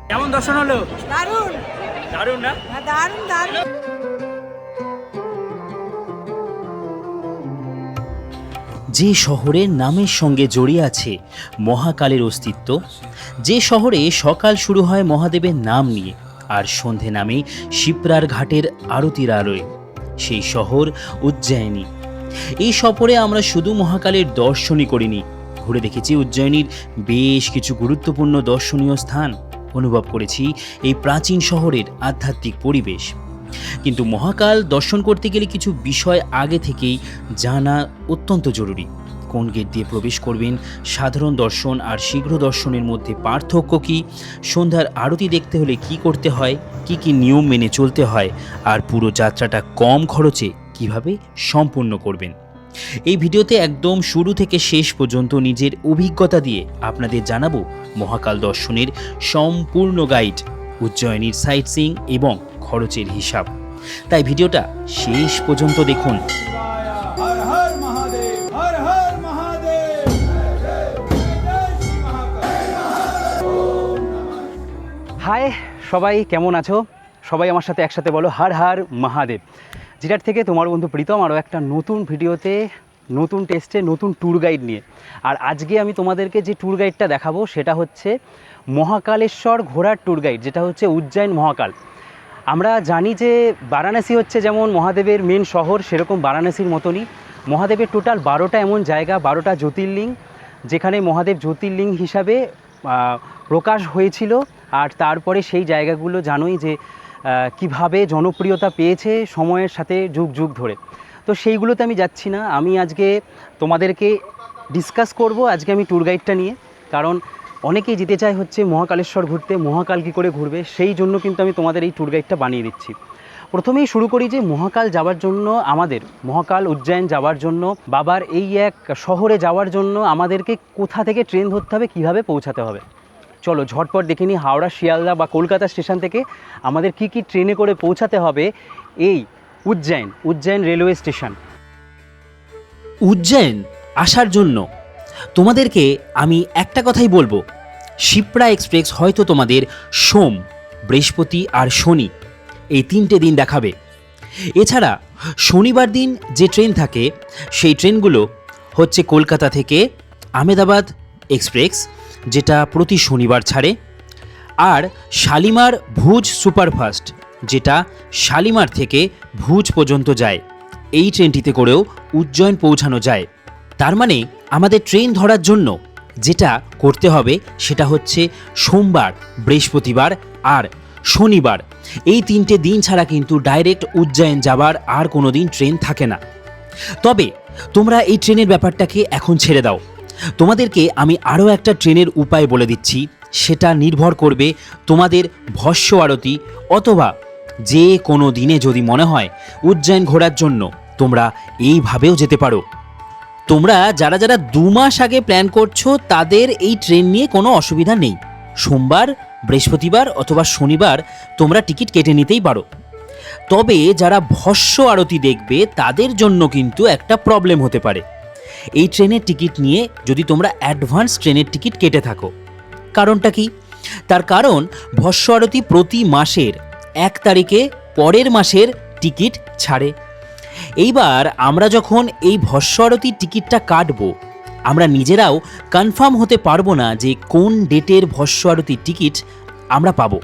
কেমন দর্শন হলো? দারুণ দারুণ না? দারুণ দারুণ। যে শহরের নামের সঙ্গে জড়িয়ে আছে মহাকালের অস্তিত্ব, যে শহরে সকাল শুরু হয় মহাদেবের নাম নিয়ে আর সন্ধে নামে শিপ্রার ঘাটের আরতির আলোয়, সেই শহর উজ্জয়িনী। এই সফরে আমরা শুধু মহাকালের দর্শনই করিনি, ঘুরে দেখেছি উজ্জয়িনীর বেশ কিছু গুরুত্বপূর্ণ দর্শনীয় স্থান, অনুভব করেছি এই প্রাচীন শহরের আধ্যাত্মিক পরিবেশ। কিন্তু মহাকাল দর্শন করতে গেলে কিছু বিষয় আগে থেকেই জানা অত্যন্ত জরুরি। কোন গেট দিয়ে প্রবেশ করবেন, সাধারণ দর্শন আর শীঘ্র দর্শনের মধ্যে পার্থক্য কী, সন্ধ্যার আরতি দেখতে হলে কি করতে হয়, কি কি নিয়ম মেনে চলতে হয়, আর পুরো যাত্রাটা কম খরচে কিভাবে সম্পূর্ণ করবেন। এই ভিডিওতে একদম শুরু থেকে শেষ পর্যন্ত নিজের অভিজ্ঞতা দিয়ে আপনাদের জানাবো মহাকাল দর্শনের সম্পূর্ণ গাইড, উজ্জয়িনীর সাইট সিইং এবং খরচের হিসাব। তাই ভিডিওটা শেষ পর্যন্ত দেখুন। হর হর মহাদেব, হর হর মহাদেব। হাই সবাই, কেমন আছো? সবাই আমার সাথে একসাথে বলো হর হর মহাদেব। যেটার থেকে তোমার বন্ধু প্রীতম আরও একটা নতুন ভিডিওতে, নতুন টেস্টে, নতুন ট্যুর গাইড নিয়ে। আর আজকে আমি তোমাদেরকে যে ট্যুর গাইডটা দেখাবো সেটা হচ্ছে মহাকালেশ্বর ঘোরার ট্যুর গাইড, যেটা হচ্ছে উজ্জয়ন মহাকাল। আমরা জানি যে বারাণসী হচ্ছে যেমন মহাদেবের মেন শহর, সেরকম বারাণসীর মতনই মহাদেবের টোটাল 12টা এমন জায়গা, 12টা জ্যোতির্লিং, যেখানে মহাদেব জ্যোতির্লিং হিসাবে প্রকাশ হয়েছিল। আর তারপরে সেই জায়গাগুলো জানোই যে কিভাবে জনপ্রিয়তা পেয়েছে সময়ের সাথে যুগ যুগ ধরে। তো সেইগুলোতে আমি যাচ্ছি না, আমি আজকে তোমাদেরকে ডিসকাস করব আজকে আমি ট্যুর গাইডটা নিয়ে। কারণ অনেকেই যেতে চায় হচ্ছে মহাকালেশ্বর ঘুরতে, মহাকাল কী করে ঘুরবে, সেই জন্য কিন্তু আমি তোমাদের এই ট্যুর গাইডটা বানিয়ে দিচ্ছি। প্রথমেই শুরু করি যে মহাকাল যাওয়ার জন্য আমাদের, মহাকাল উজ্জয়ন যাওয়ার জন্য, বাবার এই এক শহরে যাওয়ার জন্য আমাদেরকে কোথা থেকে ট্রেন ধরতে হবে, কীভাবে পৌঁছাতে হবে। চলো ঝটপট দেখে নিই হাওড়া, শিয়ালদা বা কলকাতা স্টেশন থেকে আমাদের কি কি ট্রেনে করে পৌঁছাতে হবে এই উজ্জয়ন রেলওয়ে স্টেশন। উজ্জয়ন আসার জন্য তোমাদেরকে আমি একটা কথাই বলবো, শিপ্রা এক্সপ্রেস হয়তো তোমাদের সোম, বৃহস্পতি আর শনি এই 3টে দিন দেখাবে। এছাড়া শনিবার দিন যে ট্রেন থাকে সেই ট্রেনগুলো হচ্ছে কলকাতা থেকে আহমেদাবাদ এক্সপ্রেস, যেটা প্রতি শনিবার ছাড়ে, আর শালিমার ভুজ সুপারফাস্ট, যেটা শালিমার থেকে ভুজ পর্যন্ত যায়। এই ট্রেনটিতে করেও উজ্জয়ন পৌঁছানো যায়। তার মানে আমাদের ট্রেন ধরার জন্য যেটা করতে হবে সেটা হচ্ছে সোমবার, বৃহস্পতিবার আর শনিবার, এই 3টে দিন ছাড়া কিন্তু ডাইরেক্ট উজ্জয়ন যাবার আর কোনো দিন ট্রেন থাকে না। তবে তোমরা এই ট্রেনের ব্যাপারটাকে এখন ছেড়ে দাও, তোমাদেরকে আমি আরও একটা ট্রেনের উপায় বলে দিচ্ছি। সেটা নির্ভর করবে তোমাদের ভস্য আরতি, অথবা যে কোনো দিনে যদি মনে হয় উজ্জয়ন ঘোরার জন্য তোমরা এইভাবেও যেতে পারো। তোমরা যারা যারা 2 মাস আগে প্ল্যান করছো তাদের এই ট্রেন নিয়ে কোনো অসুবিধা নেই। সোমবার, বৃহস্পতিবার অথবা শনিবার তোমরা টিকিট কেটে নিতেই পারো। তবে যারা ভস্য আরতি দেখবে তাদের জন্য কিন্তু একটা প্রবলেম হতে পারে এই ট্রেনের টিকিট নিয়ে, যদি তোমরা অ্যাডভান্স ট্রেনের টিকিট কেটে থাকো। কারণটা কি? তার কারণ ভস্য আরতি প্রতি মাসের 1 তারিখে পরের মাসের টিকিট ছাড়ে। এইবার আমরা যখন এই ভস্য আরতির টিকিটটা কাটবো, আমরা নিজেরাও কনফার্ম হতে পারবো না যে কোন ডেটের ভস্য আরতির টিকিট আমরা পাবো।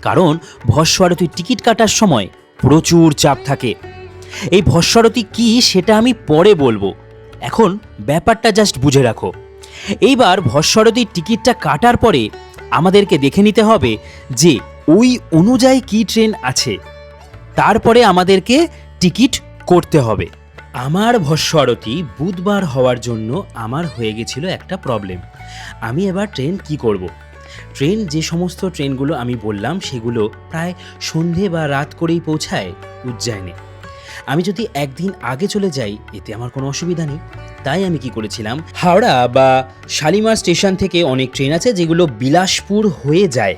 কারণ ভস্য আরতির টিকিট কাটার সময় প্রচুর চাপ থাকে। এই ভস্য আরতি কী সেটা আমি পরে বলবো, এখন ব্যাপারটা জাস্ট বুঝে রাখো। এইবার ভস্য আরতির টিকিটটা কাটার পরে আমাদেরকে দেখে নিতে হবে যে ওই অনুযায়ী কী ট্রেন আছে, তারপরে আমাদেরকে টিকিট করতে হবে। আমার ভস্য আরতি বুধবার হওয়ার জন্য আমার হয়ে গেছিল একটা প্রবলেম। আমি এবার ট্রেন কি করব। ট্রেন যে সমস্ত ট্রেনগুলো আমি বললাম সেগুলো প্রায় সন্ধে বা রাত করেই পৌঁছায় উজ্জয়নে। আমি যদি একদিন আগে চলে যাই এতে আমার কোনো অসুবিধা নেই। তাই আমি কি করেছিলাম, হাওড়া বা শালিমার স্টেশন থেকে অনেক ট্রেন আছে যেগুলো বিলাসপুর হয়ে যায়।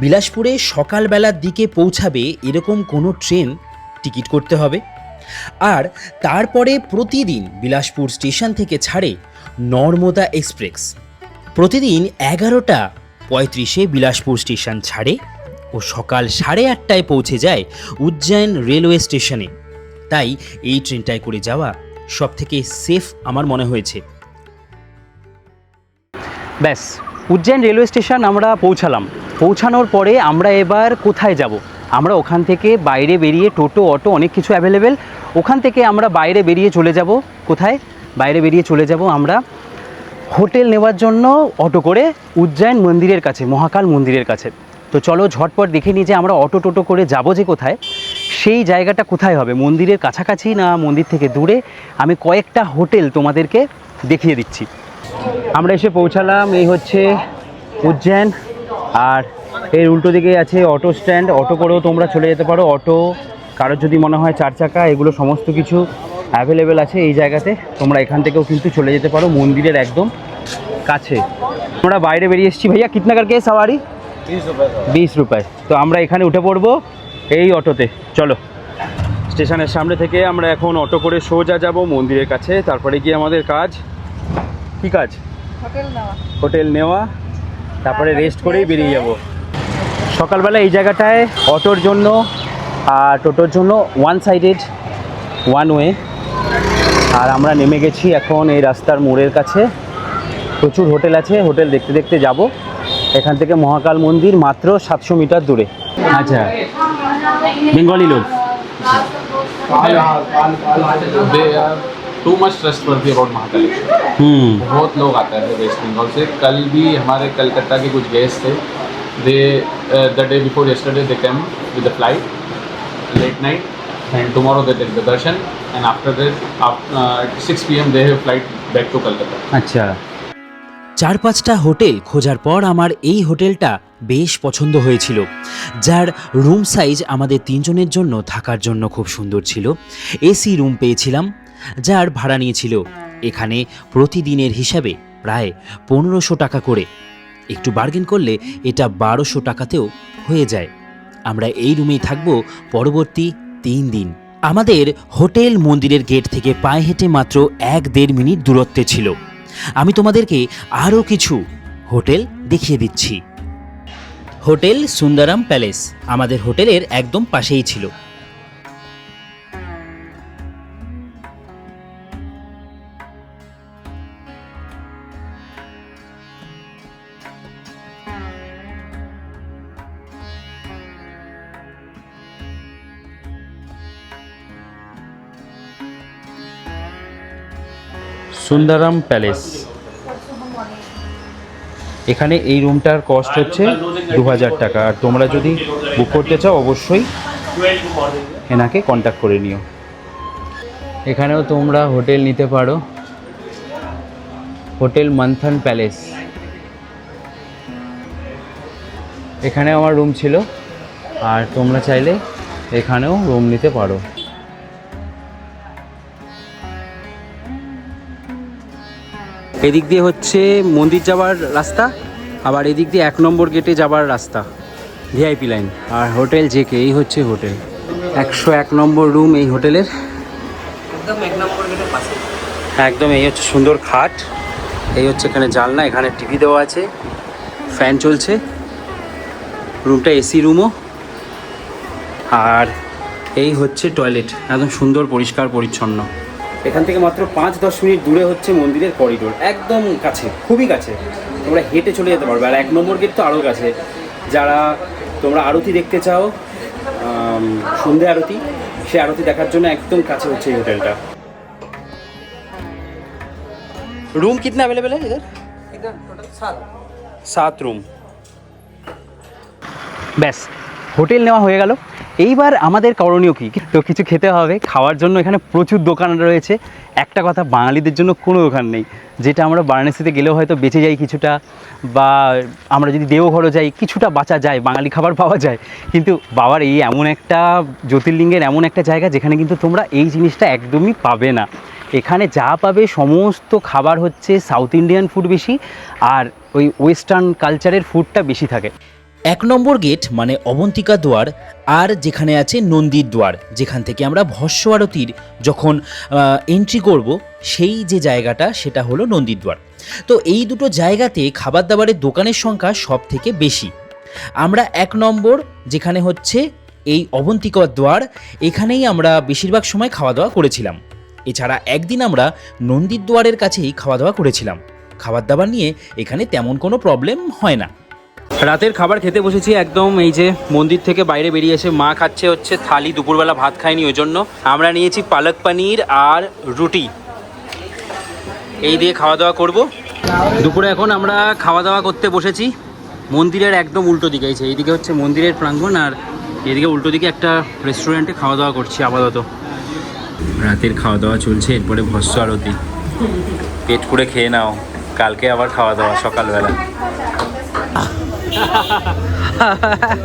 বিলাসপুরে সকালবেলার দিকে পৌঁছাবে এরকম কোনো ট্রেন টিকিট করতে হবে। আর তারপরে প্রতিদিন বিলাসপুর স্টেশন থেকে ছাড়ে নর্মদা এক্সপ্রেস। প্রতিদিন 11টা 35-এ বিলাসপুর স্টেশন ছাড়ে ও সকাল 8:30টায় পৌঁছে যায় উজ্জয়ন রেলওয়ে স্টেশনে। তাই এই ট্রেনটায় করে যাওয়া সবথেকে সেফ আমার মনে হয়েছে। ব্যাস, উজ্জয়ন রেলওয়ে স্টেশন আমরা পৌঁছানোর পরে আমরা এবার কোথায় যাব? আমরা ওখান থেকে বাইরে বেরিয়ে টোটো অটো অনেক কিছু অ্যাভেলেবেল, ওখান থেকে আমরা বাইরে বেরিয়ে চলে যাব কোথায়? বাইরে বেরিয়ে চলে যাব আমরা হোটেল নেওয়ার জন্য অটো করে উজ্জয়ন মন্দিরের কাছে, মহাকাল মন্দিরের কাছে। তো চলো ঝটপট দেখে নিই যে আমরা অটো টোটো করে যাব যে কোথায়, সেই জায়গাটা কোথায় হবে, মন্দিরের কাছাকাছি না মন্দির থেকে দূরে। আমি কয়েকটা হোটেল তোমাদেরকে দেখিয়ে দিচ্ছি। আমরা এসে পৌঁছালাম, এই হচ্ছে উজ্জয়ন, আর এর উল্টো দিকে আছে অটো স্ট্যান্ড। অটো করেও তোমরা চলে যেতে পারো, অটো কারোর যদি মনে হয় 4 চাকা, এগুলো সমস্ত কিছু অ্যাভেলেবেল আছে এই জায়গাতে। তোমরা এখান থেকেও কিন্তু চলে যেতে পারো মন্দিরের একদম কাছে। আমরা বাইরে বেরিয়ে এসেছি। ভাইয়া কিতনা করকে সাওয়ারি? 20 রুপায়। তো আমরা এখানে উঠে পড়বো এই অটোতে। চলো, স্টেশনের সামনে থেকে আমরা এখন অটো করে সোজা যাব মন্দিরের কাছে। তারপরে গিয়ে আমাদের কাজ, কি কাজ? হোটেল নেওয়া, তারপরে রেস্ট করেই বেরিয়ে যাব। সকালবেলা এই জায়গাটায় অটোর জন্য আর টোটোর জন্য ওয়ান সাইডেড, ওয়ান ওয়ে। আর আমরা নেমে গেছি এখন এই রাস্তার মোড়ের কাছে। প্রচুর হোটেল আছে, হোটেল দেখতে দেখতে যাব। এখান থেকে মহাকাল মন্দির মাত্র 700 মিটার দূরে। আচ্ছা, বেঙ্গলি লোক। They are too much trustworthy about Mahakaleshwar. बहुत लोग आते हैं वेस्ट बंगाल से। कल भी हमारे कलकत्ता के कुछ गेस्ट थे, they the day before yesterday they came with the flight late night and tomorrow they take the darshan and after that 6 PM they have flight back to Kolkata। আচ্ছা, 4-5টা হোটেল খোঁজার পর আমার এই হোটেলটা বেশ পছন্দ হয়েছিল, যার রুম সাইজ আমাদের 3 জনের জন্য থাকার জন্য খুব সুন্দর ছিল। এসি রুম পেয়েছিলাম, যার ভাড়া নিয়েছিল এখানে প্রতিদিনের হিসাবে প্রায় 1500 টাকা করে। একটু বার্গেন করলে এটা 1200 টাকাতেও হয়ে যায়। আমরা এই রুমেই থাকবো পরবর্তী 3 দিন। আমাদের হোটেল মন্দিরের গেট থেকে পায়ে হেঁটে মাত্র 1-1.5 মিনিট দূরত্বে ছিল। আমি তোমাদেরকে আরও কিছু হোটেল দেখিয়ে দিচ্ছি। হোটেল সুন্দরম প্যালেস আমাদের হোটেলের একদম পাশেই ছিল। সুন্দরম প্যালেস। এখানে এই রুমটার কস্ট হচ্ছে 2000 টাকা। আর তোমরা যদি বুক করতে চাও অবশ্যই এনাকে কন্ট্যাক্ট করে নিও। এখানেও তোমরা হোটেল নিতে পারো, হোটেল মন্থন প্যালেস। এখানে আমার রুম ছিল, আর তোমরা চাইলে এখানেও রুম নিতে পারো। এদিক দিয়ে হচ্ছে মন্দির যাওয়ার রাস্তা, আবার এদিক দিয়ে 1 নম্বর গেটে যাওয়ার রাস্তা, ভিআইপি লাইন। আর হোটেল জেকে, এই হচ্ছে হোটেল। 101 নম্বর রুম এই হোটেলের, একদম 1 নম্বর গেটের পাশে। একদম এই হচ্ছে সুন্দর খাট, এই হচ্ছে এখানে জানলা, এখানে টিভি দেওয়া আছে, ফ্যান চলছে। রুমটা এসি রুমও। আর এই হচ্ছে টয়লেট, একদম সুন্দর পরিষ্কার পরিচ্ছন্ন। এখান থেকে মাত্র 5-10 মিনিট দূরে হচ্ছে মন্দিরের করিডোর, একদম কাছে, খুবই কাছে। তোমরা হেঁটে চলে যেতে পারবে। আর 1 নম্বর গেট তো আরও কাছে। যারা তোমরা আরতি দেখতে চাও, সন্ধ্যে আরতি, সে আরতি দেখার জন্য একদম কাছে হচ্ছে এই হোটেলটা। रूम कितना अवेलेबल है इधर? इधर टोटल 7 रूम। ব্যাস, হোটেল নেওয়া হয়ে গেল। এইবার আমাদের করণীয় কী? তো কিছু খেতে হবে, খাওয়ার জন্য এখানে প্রচুর দোকান রয়েছে। একটা কথা, বাঙালিদের জন্য কোনো দোকান নেই, যেটা আমরা বারাণসীতে গেলেও হয়তো বেঁচে যাই কিছুটা, বা আমরা যদি দেওঘরও যাই কিছুটা বাঁচা যায়, বাঙালি খাবার পাওয়া যায়। কিন্তু বাবার এই এমন একটা জ্যোতির্লিঙ্গের এমন একটা জায়গা যেখানে কিন্তু তোমরা এই জিনিসটা একদমই পাবে না। এখানে যা পাবে সমস্ত খাবার হচ্ছে সাউথ ইন্ডিয়ান ফুড বেশি, আর ওই ওয়েস্টার্ন কালচারের ফুডটা বেশি থাকে। এক নম্বর গেট মানে অবন্তিকা দুয়ার, আর যেখানে আছে নন্দীর দুয়ার, যেখান থেকে আমরা ভস্য আরতির যখন এন্ট্রি করব সেই যে জায়গাটা সেটা হলো নন্দীর দুয়ার। তো এই দুটো জায়গাতে খাবার দাবারের দোকানের সংখ্যা সব থেকে বেশি। আমরা এক নম্বর যেখানে হচ্ছে এই অবন্তিকা দুয়ার, এখানেই আমরা বেশিরভাগ সময় খাওয়া দাওয়া করেছিলাম। এছাড়া একদিন আমরা নন্দীর দুয়ারের কাছেই খাওয়া দাওয়া করেছিলাম। খাবার দাবার নিয়ে এখানে তেমন কোনো প্রবলেম হয় না। রাতের খাবার খেতে বসেছি একদম এই যে মন্দির থেকে বাইরে বেরিয়ে এসে মা খাচ্ছে হচ্ছে থালি, দুপুরবেলা ভাত খায়নি ওই জন্য আমরা নিয়েছি পালক পনির আর রুটি, এই দিয়ে খাওয়া দাওয়া করব দুপুরে। এখন আমরা খাওয়া দাওয়া করতে বসেছি মন্দিরের একদম উল্টো দিকে, এইদিকে হচ্ছে মন্দিরের প্রাঙ্গণ আর এদিকে উল্টো দিকে একটা রেস্টুরেন্টে খাওয়া দাওয়া করছি আপাতত। রাতের খাওয়া দাওয়া চলছে, এরপরে ভস্য আরতি। পেট পুরে খেয়ে নাও, কালকে আবার খাওয়া দাওয়া সকালবেলা।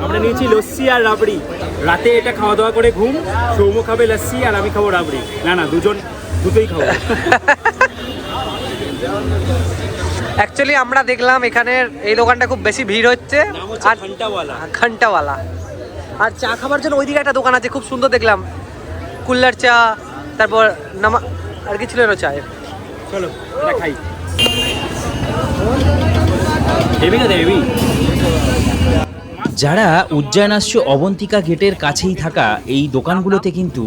আমরা নিয়েছি লস্যি আর রাবড়ি। রাতে এটা খাওয়া দাওয়া করে ঘুম, সৌম খাবে লস্যি আর আমি খাবো রাবড়ি। না না, দুটোই খাবো। অ্যাকচুয়ালি আমরা দেখলাম এখানের এই দোকানটা খুব বেশি ভিড় হচ্ছে, আর ঘন্টাওয়ালা। আর চা খাবার জন্য ওইদিকে একটা দোকান আছে খুব সুন্দর দেখলাম, কুল্লার চা, তারপর আর কি ছিল চায়ের। চলো এটা খাই। হেভি না হেভি। যারা উজ্জয়ন আসছে অবন্তিকা গেটের কাছেই থাকা এই দোকানগুলোতে কিন্তু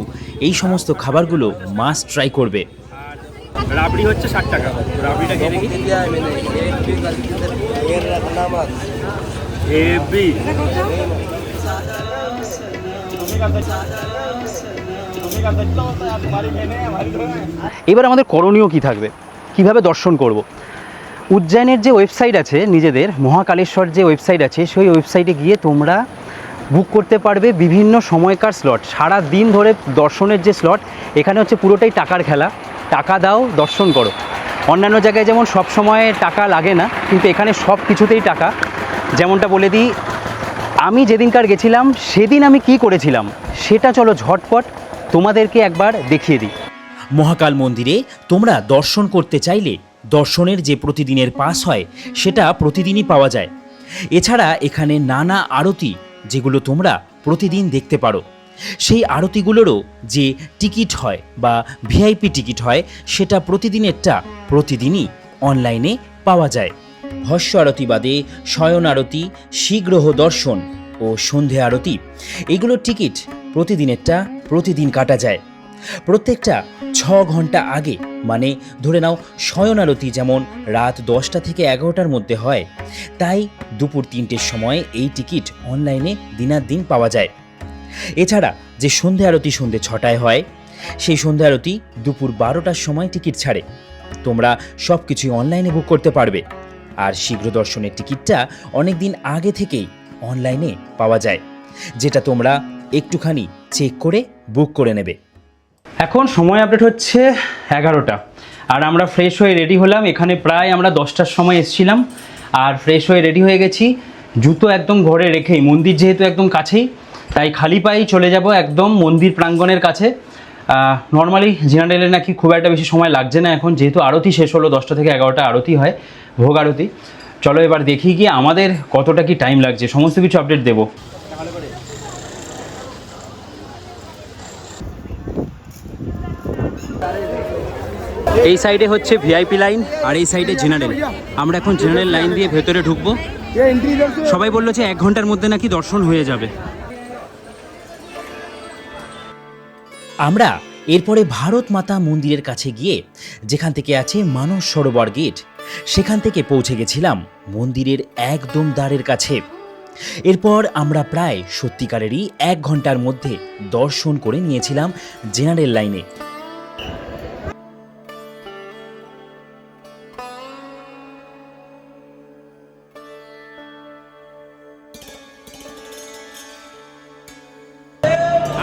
এই সমস্ত খাবারগুলো মাস্ট ট্রাই করবে। রাবড়ি হচ্ছে 60 টাকা। রাবড়িটা খেয়ে দেখি। হেভি। এবার আমাদের করণীয় কি থাকবে, কিভাবে দর্শন করব? উজ্জয়নের যে ওয়েবসাইট আছে নিজেদের, মহাকালেশ্বর যে ওয়েবসাইট আছে, সেই ওয়েবসাইটে গিয়ে তোমরা বুক করতে পারবে বিভিন্ন সময়কার স্লট। সারা দিন ধরে দর্শনের যে স্লট, এখানে হচ্ছে পুরোটাই টাকার খেলা। টাকা দাও, দর্শন করো। অন্যান্য জায়গায় যেমন সব সময় টাকা লাগে না, কিন্তু এখানে সব কিছুতেই টাকা। যেমনটা বলে দিই, আমি যেদিনকার গেছিলাম সেদিন আমি কি করেছিলাম সেটা চলো ঝটপট তোমাদেরকে একবার দেখিয়ে দিই। মহাকাল মন্দিরে তোমরা দর্শন করতে চাইলে দর্শনের যে প্রতিদিনের পাস হয় সেটা প্রতিদিনই পাওয়া যায়। এছাড়া এখানে নানা আরতি যেগুলো তোমরা প্রতিদিন দেখতে পারো, সেই আরতিগুলোরও যে টিকিট হয় বা ভিআইপি টিকিট হয় সেটা প্রতিদিনেরটা প্রতিদিনই অনলাইনে পাওয়া যায়। ভস্য আরতি বাদে শয়ন আরতি, শীঘ্রহ দর্শন ও সন্ধে আরতি, এগুলোর টিকিট প্রতিদিনেরটা প্রতিদিন কাটা যায়। প্রত্যেকটা 6 ঘন্টা আগে, মানে ধরে নাও শয়ন আরতি যেমন রাত 10টা থেকে 11টার মধ্যে হয়, তাই দুপুর 3টের সময় এই টিকিট অনলাইনে দিনাদিন পাওয়া যায়। এছাড়া যে সন্ধে আরতি সন্ধে 6টায় হয়, সেই সন্ধে আরতি দুপুর 12টার সময় টিকিট ছাড়ে। তোমরা সব কিছুই অনলাইনে বুক করতে পারবে। আর শীঘ্র দর্শনের টিকিটটা অনেক দিন আগে থেকেই অনলাইনে পাওয়া যায়, যেটা তোমরা একটুখানি চেক করে বুক করে নেবে। এখন সময় আপডেট হচ্ছে 11টা, আর আমরা ফ্রেশ হয়ে রেডি হলাম। এখানে প্রায় আমরা 10টার সময় এসেছিলাম, আর ফ্রেশ হয়ে রেডি হয়ে গেছি। জুতো একদম ঘরে রেখেই, মন্দির যেহেতু একদম কাছেই, তাই খালি পায়েই চলে যাব একদম মন্দির প্রাঙ্গণের কাছে। নর্মালি জেনারেলে নাকি খুব একটা বেশি সময় লাগছে না এখন, যেহেতু আরতি শেষ হলো, 10টা থেকে 11টা আরতি হয়, ভোগ আরতি। চলো এবার দেখি গিয়ে আমাদের কতটা কি টাইম লাগছে, সমস্ত কিছু আপডেট দেবো। এই সাইডে হচ্ছে ভিআইপি লাইন আর এই সাইডে জেনারেল। আমরা এখন জেনারেল লাইন দিয়ে ভেতরে ঢুকবো। সবাই বললো যে 1 ঘন্টার মধ্যে নাকি দর্শন হয়ে যাবে। আমরা এরপরে ভারত মাতা মন্দিরের কাছে গিয়ে, যেখান থেকে আছে মানস সরোবর গেট, সেখান থেকে পৌঁছে গেছিলাম মন্দিরের একদম দ্বারের কাছে। এরপর আমরা প্রায় সত্যিকারেরই 1 ঘন্টার মধ্যে দর্শন করে নিয়েছিলাম জেনারেল লাইনে।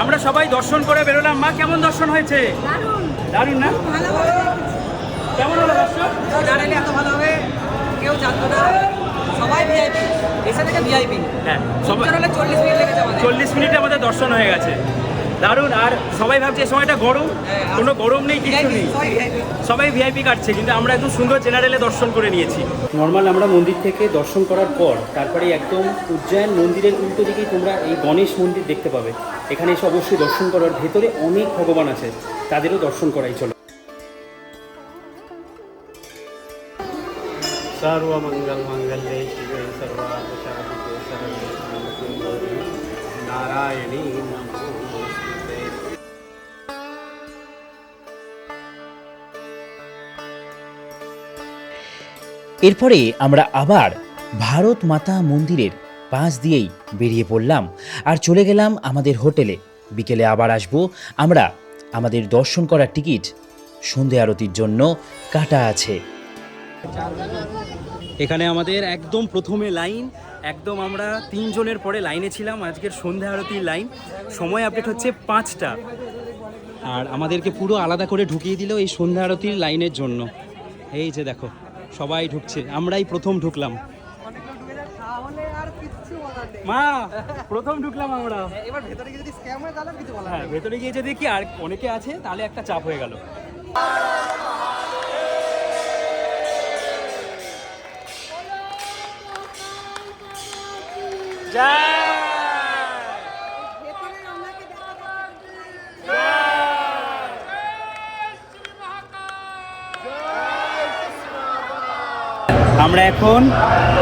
আমরা সবাই দর্শন করে বেরোলাম। মা, কেমন দর্শন হয়েছে? দারুণ না? কেমন হলো দর্শন? জানালে এত ভালো হবে কেউ জানতো না, সবাই ভিআইপি, এসে থেকে ভিআইপি। হ্যাঁ, সবাই 40 মিনিট লেগেছে আমাদের। 40 মিনিটে আমাদের দর্শন হয়ে গেছে। দারুণ। আর সবাই ভাবছে এই সময়টা গরম, কোনো গরম নেই, কিছু নেই, সবাই ভিআইপি কাটছে, কিন্তু আমরা একদম সুন্দর জেনারেলে দর্শন করে নিয়েছি। নর্মাল আমরা মন্দির থেকে দর্শন করার পর তারপরে একদম উজ্জয়ন মন্দিরের উল্টো দিকেই তোমরা এই গণেশ মন্দির দেখতে পাবে। এখানে এসে অবশ্যই দর্শন করার, ভেতরে অনেক ভগবান আছে, তাদেরও দর্শন করাই। চলো। सर्वमंगल मंगल्ये शिवे सर्वार्थसाधिके शरण्ये त्र्यंबके गौरी नारायणी नमोस्तुते। এরপরে আমরা আবার ভারত মাতা মন্দিরের পাশ দিয়েই বেরিয়ে পড়লাম আর চলে গেলাম আমাদের হোটেলে। বিকেলে আবার আসবো আমরা। আমাদের দর্শন করার টিকিট সন্ধে আরতির জন্য কাটা আছে। এখানে আমাদের একদম প্রথমে লাইন, একদম আমরা 3 জনের পরে লাইনে ছিলাম আজকের সন্ধ্যা আরতির লাইন। সময় আপডেট হচ্ছে 5টা, আর আমাদেরকে পুরো আলাদা করে ঢুকিয়ে দিল এই সন্ধ্যা আরতির লাইনের জন্য। এই যে দেখো সবাই ঢুকছে, আমরাই প্রথম ঢুকলাম। মা প্রথম ঢুকলাম আমরা। এবার ভেতরে গিয়ে যদি স্ক্যাম হয় তাহলে কিছু বলা হ্যাঁ, ভেতরে গিয়ে যদি কি আর অনেকে আছে তাহলে একটা চাপ হয়ে গেল। আমরা এখন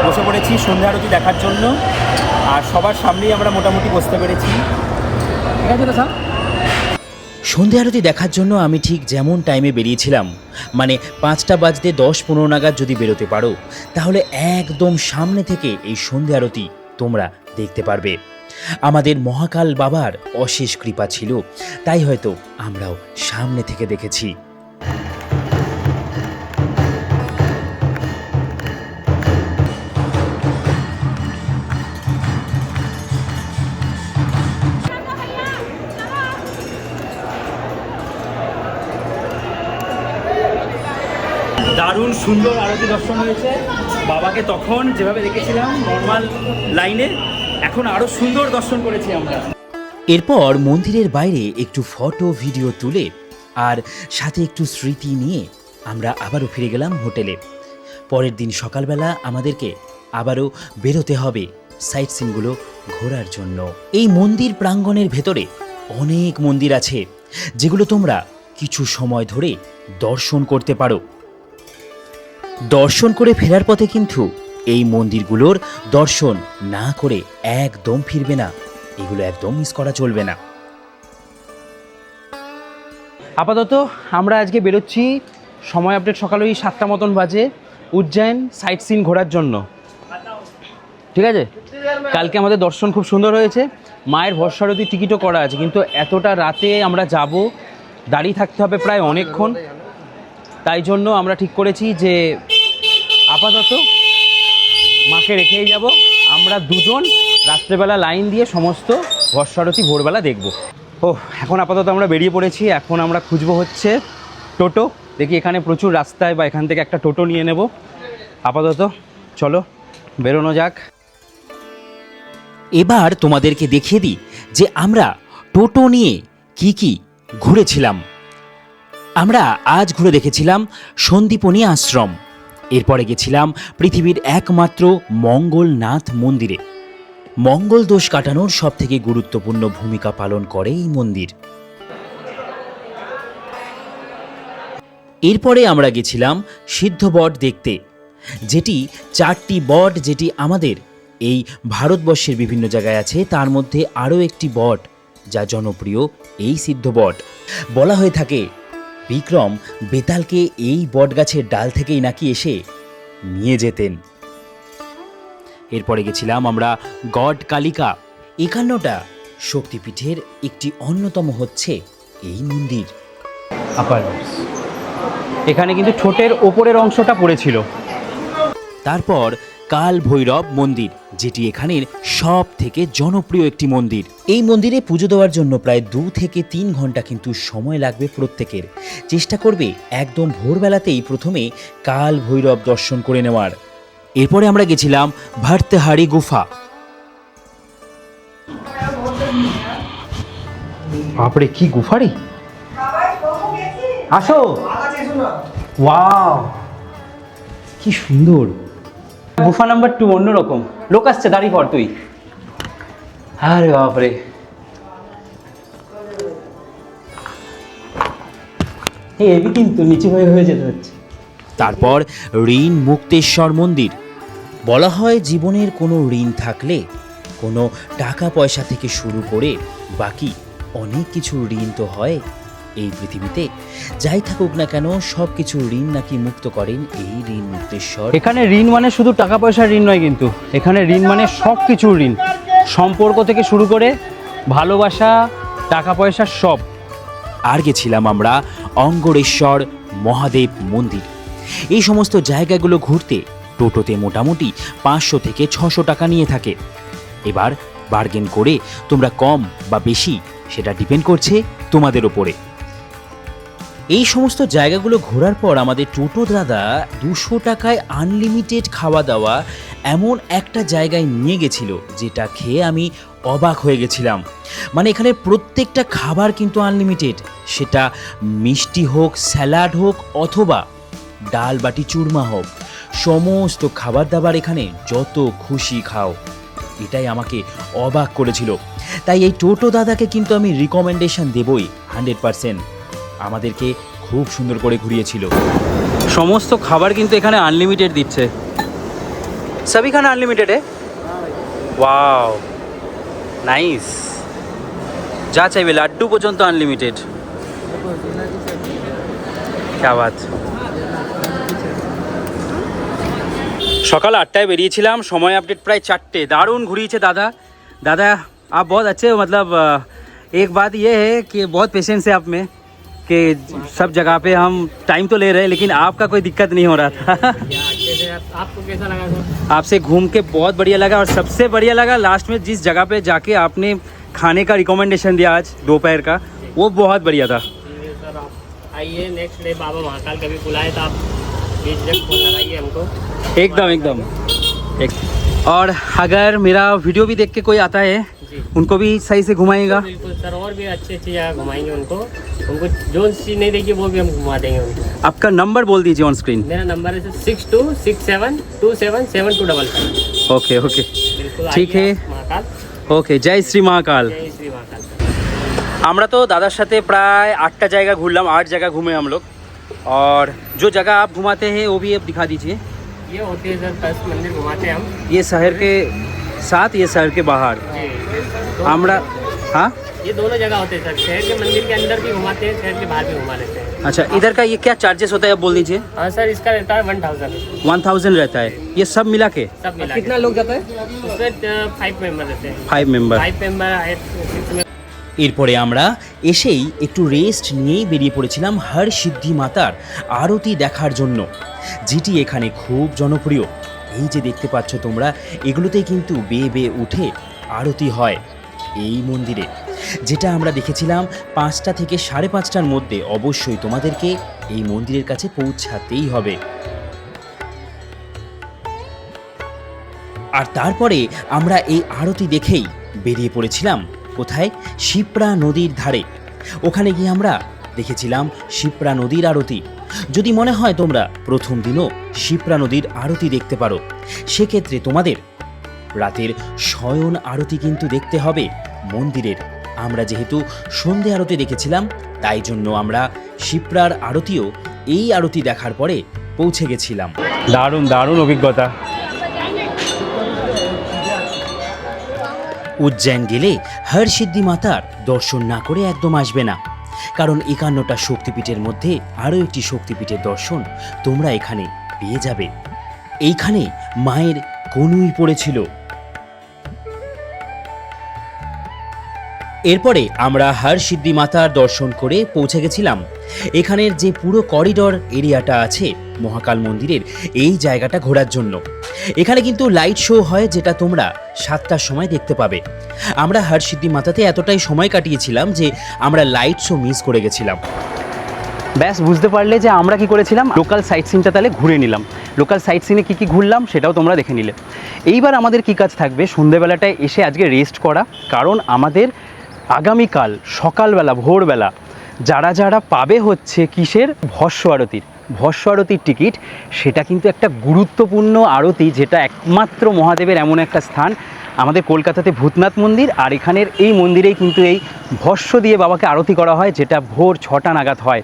বসে পড়েছি সন্ধ্যা আরতি দেখার জন্য, আর সবার সামনেই আমরা মোটামুটি বসতে পেরেছি। ঠিক আছে তো স্যার? সন্ধে আরতি দেখার জন্য আমি ঠিক যেমন টাইমে বেরিয়েছিলাম, মানে 5টা বাজতে 10-15 নাগাদ যদি বেরোতে পারো তাহলে একদম সামনে থেকে এই সন্ধে আরতি তোমরা দেখতে পারবে। আমাদের মহাকাল বাবার অশেষ কৃপা ছিল, তাই হয়তো আমরাও সামনে থেকে দেখেছি। দারুণ সুন্দর আরতি দর্শন হয়েছে। বাবাকে তখন যেভাবে দেখেছিলাম নর্মাল লাইনে, এখন আরও সুন্দর দর্শন করেছি আমরা। এরপর মন্দিরের বাইরে একটু ফটো ভিডিও তুলে আর সাথে একটু স্মৃতি নিয়ে আমরা আবারও ফিরে গেলাম হোটেলে। পরের দিন সকালবেলা আমাদেরকে আবারও বেরোতে হবে সাইট সিনগুলো ঘোরার জন্য। এই মন্দির প্রাঙ্গণের ভেতরে অনেক মন্দির আছে যেগুলো তোমরা কিছু সময় ধরে দর্শন করতে পারো। দর্শন করে ফেরার পথে কিন্তু এই মন্দিরগুলোর দর্শন না করে একদম ফিরবে না, এগুলো একদম মিস করা চলবে না। আপাতত আমরা আজকে বেরোচ্ছি, সময় আপডেট সকাল ওই 7টা মতন বাজে, উজ্জয়ন সাইট সিন ঘোরার জন্য। ঠিক আছে, কালকে আমাদের দর্শন খুব সুন্দর হয়েছে, মায়ের ভরসারতি টিকিটও করা আছে, কিন্তু এতটা রাতে আমরা যাব, দাঁড়িয়ে থাকতে হবে প্রায় অনেকক্ষণ। তাই জন্য আমরা ঠিক করেছি যে আপাতত মাকে রেখেই যাব। আমরা দুজন রাত্রেবেলা লাইন দিয়ে সমস্ত ভরসারতি ভোরবেলা দেখব। ও এখন আপাতত আমরা বেরিয়ে পড়েছি। এখন আমরা খুঁজবো হচ্ছে টোটো, দেখি এখানে প্রচুর রাস্তায় বা এখান থেকে একটা টোটো নিয়ে নেব। আপাতত চলো বেরোনো যাক। এবার তোমাদেরকে দেখিয়ে দিই যে আমরা টোটো নিয়ে কি ঘুরেছিলাম। আমরা আজ ঘুরে দেখেছিলাম সন্দীপনী আশ্রম, এরপরে গেছিলাম পৃথিবীর একমাত্র মঙ্গলনাথ মন্দিরে। মঙ্গল দোষ কাটানোর সবথেকে গুরুত্বপূর্ণ ভূমিকা পালন করে এই মন্দির। এরপরে আমরা গেছিলাম সিদ্ধ বট দেখতে, যেটি 4টি বট যেটি আমাদের এই ভারতবর্ষের বিভিন্ন জায়গায় আছে, তার মধ্যে আরও একটি বট যা জনপ্রিয় এই সিদ্ধ বট। বলা হয়ে থাকে বিক্রম বেতালকে এই বট গাছের ডাল থেকেই নাকি এসে নিয়ে যেতেন। এরপরে গেছিলাম আমরা গড কালিকা। 51টা শক্তিপীঠের একটি অন্যতম হচ্ছে এই মন্দির। এখানে কিন্তু ঠোঁটের ওপরের অংশটা পড়েছিল। তারপর কাল ভৈরব মন্দির, যেটি এখানের সব থেকে জনপ্রিয় একটি মন্দির। এই মন্দিরে পুজো দেওয়ার জন্য প্রায় 2 থেকে 3 ঘন্টা কিন্তু সময় লাগবে প্রত্যেকের। চেষ্টা করবে একদম ভোরবেলাতেই প্রথমে কাল ভৈরব দর্শন করে নেওয়ার। এরপরে আমরা গেছিলাম ভারতেহারি গুফা। বাপরে কি গুফারি, আসো। ওয়াও কি সুন্দর। গুফা নাম্বার 2 অন্যরকম। লোক আসছে, দাঁড়িয়ে পড় তুই। আরে বাপরে, এবি কিন্তু নিচু হয়ে যেতে হচ্ছে। তারপর ঋণ মুক্তেশ্বর মন্দির। বলা হয় জীবনের কোনো ঋণ থাকলে, কোনো টাকা পয়সা থেকে শুরু করে বাকি অনেক কিছু ঋণ তো হয় এই পৃথিবীতে। যাই থাকুক না কেন সব কিছু ঋণ নাকি মুক্ত করেন এই ঋণ মুক্তেশ্বর। এখানে ঋণ মানে শুধু টাকা পয়সার ঋণ নয়, কিন্তু এখানে ঋণ মানে সব কিছুর ঋণ, সম্পর্ক থেকে শুরু করে ভালোবাসা, টাকা পয়সা সব। আর গেছিলাম আমরা অঙ্গরেশ্বর মহাদেব মন্দির। এই সমস্ত জায়গাগুলো ঘুরতে টোটোতে মোটামুটি 500 থেকে 600 টাকা নিয়ে থাকে। এবার বার্গেন করে তোমরা কম বা বেশি সেটা ডিপেন্ড করছে তোমাদের ওপরে। এই সমস্ত জায়গাগুলো ঘোরার পর আমাদের টোটো দাদা 200 টাকায় আনলিমিটেড খাওয়া দাওয়া এমন একটা জায়গায় নিয়ে গেছিল, যেটা খেয়ে আমি অবাক হয়ে গেছিলাম। মানে এখানে প্রত্যেকটা খাবার কিন্তু আনলিমিটেড, সেটা মিষ্টি হোক, স্যালাড হোক অথবা ডাল বাটি চুরমা হোক, সমস্ত খাবার দাবার এখানে যত খুশি খাও। এটাই আমাকে অবাক করেছিল। তাই এই টোটো দাদাকে কিন্তু আমি রিকমেন্ডেশন দেবই 100%। আমাদেরকে খুব সুন্দর করে ঘুরিয়েছিল। সমস্ত খাবার কিন্তু এখানে আনলিমিটেড দিচ্ছে, সবই খানা আনলিমিটেড है। ওয়াও নাইস, যা চাইবে লাড্ডু পর্যন্ত আনলিমিটেড। क्या बात। সকাল 8টায় বেরিয়েছিলাম, সময় আপডেট প্রায় 4টে। দারুণ ঘুরিয়েছে দাদা। दादा आप बहुत अच्छे हो, मतलब एक बात ये है कि बहुत पेशेंस है आप में, कि सब जगह पे हम टाइम तो ले रहे हैं लेकिन आपका कोई दिक्कत नहीं हो रहा था। आपको कैसा लगा सर? आपसे घूम के बहुत बढ़िया लगा, और सबसे बढ़िया लगा लास्ट में जिस जगह पे जाके आपने खाने का रिकमेंडेशन दिया आज दोपहर का, वो बहुत बढ़िया था। सर आप आइए नेक्स्ट डे, बाबा महाकाल कभी बुलाए तो आप बेझिझक फोन लगाइए हमको। एकदम एकदम और अगर मेरा वीडियो भी देख के कोई आता है जी उनको भी सही से घुमाएगा। बिल्कुल सर, और भी अच्छी अच्छी जगह घुमाएंगे उनको जो चीज़ नहीं देखी वो भी हम घुमा देंगे उनको। आपका नंबर बोल दीजिए ऑन स्क्रीन। मेरा नंबर है 6267277277। ओके ओके बिल्कुल ठीक आइए है। आप महाकाल। ओके, जय श्री महाकाल। जय श्री महाकाल। আমরা তো দাদার সাথে প্রায় 8টা জায়গা ঘুরলাম, 8 जगह घूमे हम लोग, और जो जगह आप घुमाते हैं वो भी आप दिखा दीजिए। ये होते हैं सर 10 मंदिर घुमाते हैं हम। ये शहर के साथ, ये शहर के बाहर जी আমরা, हाँ ये दोनों जगह होते हैं सर, शहर के मंदिर के अंदर भी घुमाते हैं, शहर के बाहर भी घुमा लेते हैं। अच्छा, इधर का ये क्या चार्जेस होता है आप बोल दीजिए। हाँ सर, इसका रहता है 1000। 1000 रहता है ये सब मिला के। सब मिला कितना लोग जाता है उसमें? 5 मेंबर रहते हैं। 5 मेंबर। 5 मेंबर 6 এরপরে আমরা এসেই একটু রেস্ট নিয়েই বেরিয়ে পড়েছিলাম হর সিদ্ধি মাতার আরতি দেখার জন্য, যেটি এখানে খুব জনপ্রিয়। এই যে দেখতে পাচ্ছ তোমরা, এগুলোতেই কিন্তু বেয়ে বেয়ে উঠে আরতি হয় এই মন্দিরে, যেটা আমরা দেখেছিলাম 5টা থেকে 5:30টার মধ্যে। অবশ্যই তোমাদেরকে এই মন্দিরের কাছে পৌঁছাতেই হবে। আর তারপরে আমরা এই আরতি দেখেই বেরিয়ে পড়েছিলাম কোথায়? শিপ্রা নদীর ধারে। ওখানে গিয়ে আমরা দেখেছিলাম শিপ্রা নদীর আরতি। যদি মনে হয় তোমরা প্রথম দিনও শিপ্রা নদীর আরতি দেখতে পারো, সেক্ষেত্রে তোমাদের রাতের শয়ন আরতি কিন্তু দেখতে হবে মন্দিরের। আমরা যেহেতু সন্ধে আরতি দেখেছিলাম, তাই জন্য আমরা শিপ্রার আরতিও এই আরতি দেখার পরে পৌঁছে গেছিলাম। দারুণ দারুণ অভিজ্ঞতা। উজ্জয়ন গেলে হর সিদ্ধি মাতার দর্শন না করে একদম আসবে না, কারণ 51টা শক্তিপীঠের মধ্যে আরও একটি শক্তিপীঠের দর্শন তোমরা এখানে পেয়ে যাবে। এইখানে মায়ের কনুই পড়েছিল। এরপরে আমরা হর সিদ্ধি মাতার দর্শন করে পৌঁছে গেছিলাম এখানের যে পুরো করিডর এরিয়াটা আছে মহাকাল মন্দিরের, এই জায়গাটা ঘোরার জন্য। এখানে কিন্তু লাইট শো হয়, যেটা তোমরা 7টার সময় দেখতে পাবে। আমরা হর সিদ্ধি মাতাতে এতটাই সময় কাটিয়েছিলাম যে আমরা লাইট শো মিস করে গেছিলাম। ব্যাস বুঝতে পারলে যে আমরা কি করেছিলাম। লোকাল সাইট সিনটা তাহলে ঘুরে নিলাম। লোকাল সাইট সিনে কী কী ঘুরলাম সেটাও তোমরা দেখে নিলে। এইবার আমাদের কী কাজ থাকবে? সন্ধেবেলাটায় এসে আজকে রেস্ট করা, কারণ আমাদের আগামীকাল সকালবেলা ভোরবেলা যারা যারা পাবে হচ্ছে কিসের ভস্য আরতির টিকিট, সেটা কিন্তু একটা গুরুত্বপূর্ণ আরতি, যেটা একমাত্র মহাদেবের এমন একটা স্থান। আমাদের কলকাতাতে ভূতনাথ মন্দির, আর এখানের এই মন্দিরেই কিন্তু এই ভস্য দিয়ে বাবাকে আরতি করা হয়, যেটা ভোর 6টা নাগাদ হয়।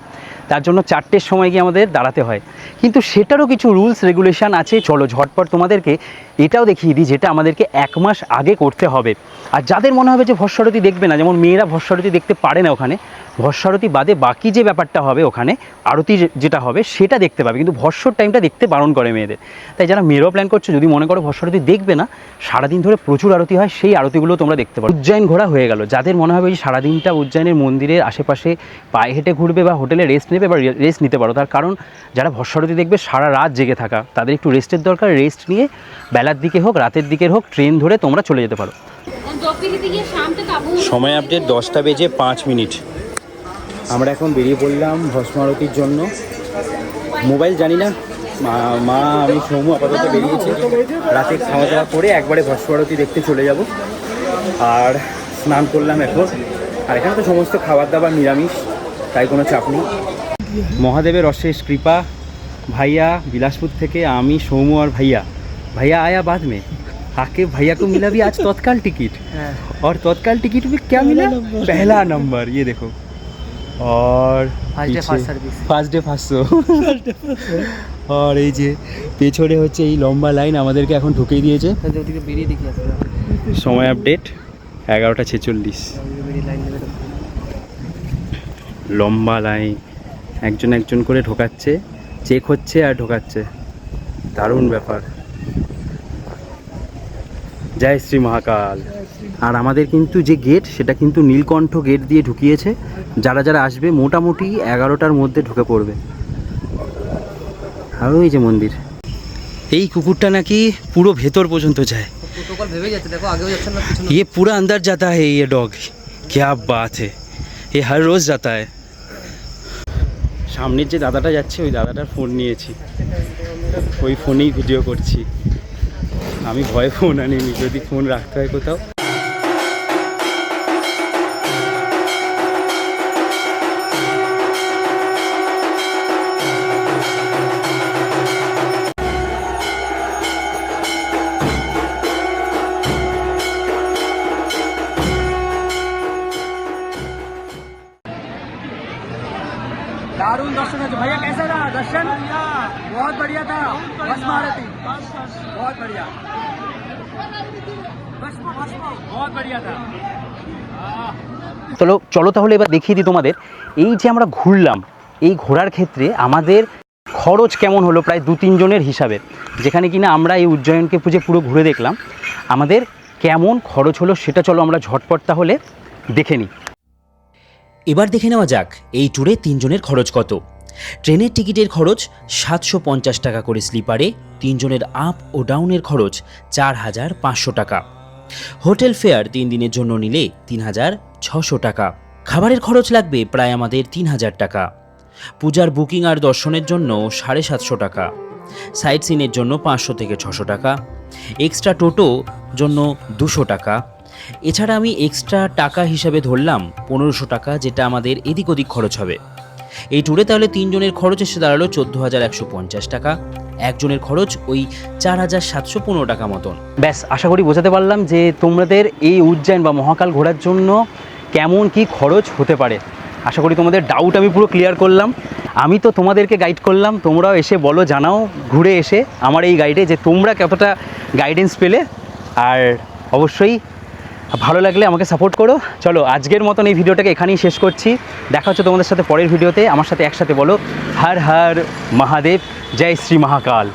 তার জন্য 4টের সময় গিয়ে আমাদের দাঁড়াতে হয়, কিন্তু সেটারও কিছু রুলস রেগুলেশন আছে। চলো ঝটপট তোমাদেরকে এটাও দেখিয়ে দিই, যেটা আমাদেরকে 1 মাস আগে করতে হবে। আর যাদের মনে হবে যে ভস্য আরতি দেখবে না, যেমন মেয়েরা ভস্য আরতি দেখতে পারে না, ওখানে ভস্য আরতি বাদে বাকি যে ব্যাপারটা হবে ওখানে আরতি যেটা হবে সেটা দেখতে পাবে, কিন্তু ভস্যর টাইমটা দেখতে বারণ করে মেয়েদের। তাই যারা মেয়েরাও প্ল্যান করছো, যদি মনে করো ভস্য আরতি দেখবে না, সারাদিন ধরে প্রচুর আরতি হয়, সেই আরতিগুলো তোমরা দেখতে পারো। উজ্জয়ন ঘোরা হয়ে গেল, যাদের মনে হবে যে সারাদিনটা উজ্জয়নের মন্দিরের আশেপাশে পায়ে হেঁটে ঘুরবে বা হোটেলে রেস্ট নেবে বা রেস্ট নিতে পারো, তার কারণ যারা ভস্য আরতি দেখবে সারা রাত জেগে থাকা, তাদের একটু রেস্টের দরকার। রেস্ট নিয়ে বেলার দিকে হোক রাতের দিকে হোক ট্রেন ধরে তোমরা চলে যেতে পারো। সময় আপডেট 10:05। আমরা এখন বেরিয়ে পড়লাম ভস্ম আরতির জন্য। মোবাইল জানি না, মা আমি সৌমু আপাতত বেরিয়েছি। রাতে খাওয়া দাওয়া করে একবারে ভস্ম আরতি দেখতে চলে যাব। আর স্নান করলাম এখন, আর এখানে তো সমস্ত খাবার দাবার নিরামিষ, তাই কোনো চাপ নেই। মহাদেবের অশেষ কৃপা। ভাইয়া बिलासपुर থেকে, আমি সৌমু আর भैया आया बाद में, आके भैया को मिला भी आज तत्काल टिकट, और तत्काल टिकट में क्या मिला, पहला नंबर, ये देखो। और ফার্স্ট ডে 500। আর এই যে পেছনে হচ্ছে এই লম্বা লাইন, আমাদেরকে এখন ঢুকিয়ে দিয়েছে। সময় আপডেট 11:46। লম্বা লাইন, একজন একজন করে ঢোকাচ্ছে, চেক হচ্ছে আর ঢোকাচ্ছে, দারুণ ব্যাপার। জয় শ্রী মহাকাল। আর আমাদের কিন্তু যে গেট, সেটা কিন্তু নীলকণ্ঠ গেট দিয়ে ঢুকিয়েছে। যারা যারা আসবে মোটামুটি 11টার মধ্যে ঢুকে পড়বে। আর ওই যে মন্দির, এই কুকুরটা নাকি পুরো ভেতর পর্যন্ত যায়। ये पूरा अंदर जाता है ये डॉग, क्या बात है, ये हर रोज जाता है। সামনের যে দাদাটা যাচ্ছে, ওই দাদাটার ফোন নিয়েছি, ওই ফোনেই ভিডিও করছি। আমি ভয়ে ফোন আনিনি, যদি ফোন রাখতে হয় কোথাও। दारुण दर्शन है भैया, कैसा रहा दर्शन? बहुत बढ़िया था, भस्म आरती बहुत बढ़िया, बहुत बढ़िया था। চলো তাহলে এবার দেখিয়ে দিই তোমাদের, এই যে আমরা ঘুরলাম, এই ঘোরার ক্ষেত্রে আমাদের খরচ কেমন হলো প্রায় 2-3 জনের হিসাবে। যেখানে কিনা আমরা এই উজ্জয়নকে পুরো ঘুরে দেখলাম, আমাদের কেমন খরচ হলো সেটা চলো আমরা ঝটপট তাহলে দেখে নিই। এবার দেখে নেওয়া যাক এই ট্যুরে 3 জনের খরচ কত। ট্রেনের টিকিটের খরচ 750 টাকা করে স্লিপারে, 3 জনের আপ ও ডাউনের খরচ 4500 টাকা। হোটেল ফেয়ার 3 দিনের জন্য নিলে 3600 টাকা। খাবারের খরচ লাগবে প্রায় আমাদের 3000 টাকা। পূজার বুকিং আর দর্শনের জন্য 750 টাকা। সাইট সিনের জন্য 500 থেকে 600 টাকা। এক্সট্রা টোটো জন্য 200 টাকা। এছাড়া আমি এক্সট্রা টাকা হিসাবে ধরলাম 1500 টাকা, যেটা আমাদের এদিক ওদিক খরচ হবে। এই ট্যুরে তাহলে 3 জনের খরচ এসে দাঁড়ালো 14150 টাকা। একজনের খরচ ওই 4715 টাকা মতন। ব্যাস, আশা করি বোঝাতে পারলাম যে তোমাদের এই উজ্জয়ন বা মহাকাল ঘোরার জন্য কেমন কি খরচ হতে পারে। আশা করি তোমাদের ডাউট আমি পুরো ক্লিয়ার করলাম। আমি তো তোমাদেরকে গাইড করলাম, তোমরাও এসে বলো, জানাও ঘুরে এসে আমার এই গাইডে যে তোমরা কতটা গাইডেন্স পেলে। আর অবশ্যই ভালো লাগলে আমাকে সাপোর্ট করো। চলো আজকের মতন এই ভিডিওটাকে এখানেই শেষ করছি। দেখা হচ্ছে তোমাদের সাথে পরের ভিডিওতে। আমার সাথে একসাথে বলো হর হর মহাদেব, জয় শ্রী মহাকাল।